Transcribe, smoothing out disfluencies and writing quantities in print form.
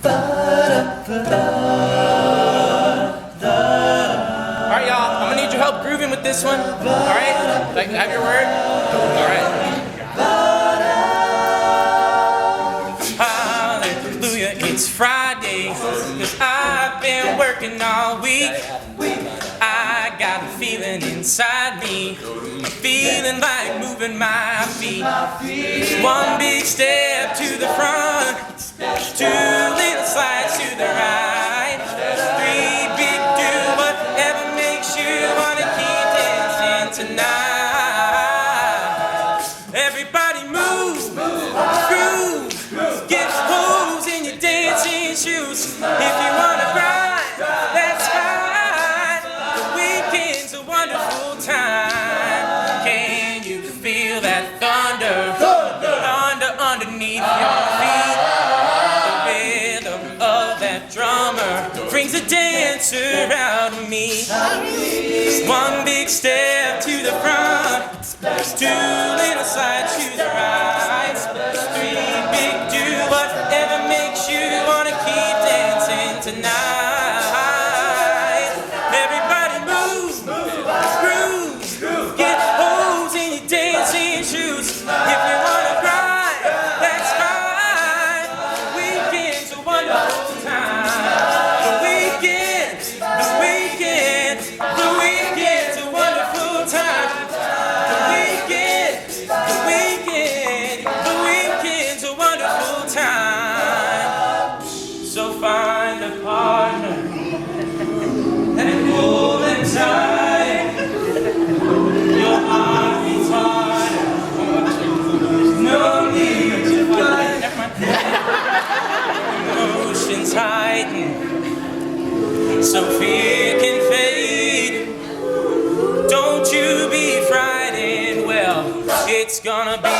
Alright, y'all, I'm gonna need your help grooving with this one. Alright? Like, have your word? Alright. Hallelujah, it's Friday, 'cause I've been working all week. I got a feeling inside me, I'm feeling like moving my feet. One big step to the front, two little slides to the right, three big do whatever makes you wanna keep dancing tonight. Everybody move, groove, get holes in your dancing shoes. If you wanna grind, that's fine. The weekend's a wonderful time. Can you feel that thunder underneath your feet? The rhythm of that drummer brings a dancer out of me. One big step to the front, two little slides to the right, three big do whatever makes you wanna keep dancing tonight. Everybody move, groove, get holes in your dancing shoes. If you wanna cry, that's fine. The weekend's a wonderful time. The weekend's a wonderful time. The weekend's a wonderful time. So find a partner and pull them tight. Your heart beats harder. No need to fight. Emotions heighten, so fear can fade. Don't you be frightened, well, it's gonna be